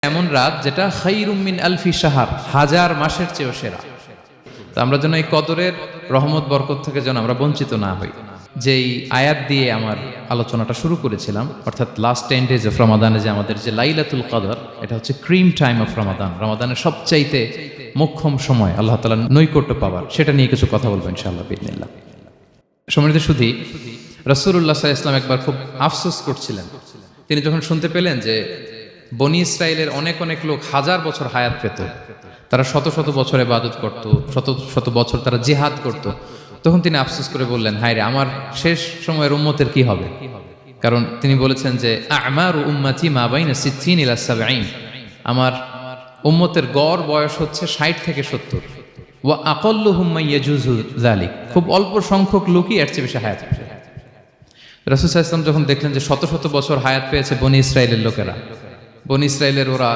এমন রাত যেটা খায়রুম মিন আলফি শাহর, হাজার মাসের চেয়েও সেরা। তো আমরা যেন এই কদরের রহমত বরকত থেকে যেন আমরা বঞ্চিত না হই। যেই আয়াত দিয়ে আমার আলোচনাটা শুরু করেছিলাম, অর্থাৎ লাস্ট 10 days অফ রমাদানে যে আমাদের যে লাইলাতুল কদর, এটা হচ্ছে ক্রিম টাইম অফ রমাদান, রমাদানের সবচাইতে মোক্ষম সময় আল্লাহ তাআলার নৈকট্য পাওয়ার, সেটা নিয়ে কিছু কথা বলবো ইনশাআল্লাহ বিইজনিল্লাহ। সম্মানিত সুধী, রাসূলুল্লাহ সাল্লাল্লাহু আলাইহি ওয়াসাল্লাম একবার খুব আফসোস করছিলেন। তিনি যখন শুনতে পেলেন যে বনি ইসরায়েলের অনেক অনেক লোক হাজার বছর হায়াত পেত, তারা শত শত বছর ইবাদত করত, শত শত বছর তারা জিহাদ করত, তখন তিনি আফসোস করে বললেন, হায় রে, আমার শেষ সময়ের উম্মতের কি হবে? কারণ তিনি বলেছেন যে আমারু উম্মতি মা বাইনা 60 ইলা 70, আমার উম্মতের গড় বয়স হচ্ছে 60 থেকে 70। ওয়া আকাল্লুহুম মান ইয়াজুজু যালিক, খুব অল্প সংখ্যক লোকই এর চেয়ে বেশি হায়াত পেয়েছে। রাসূল সাল্লাল্লাহু আলাইহি ওয়াসাল্লাম যখন দেখলেন যে শত শত বছর হায়াত পেয়েছে বনি ইসরায়েলের লোকেরা, বনি ইসরায়েলের ওরা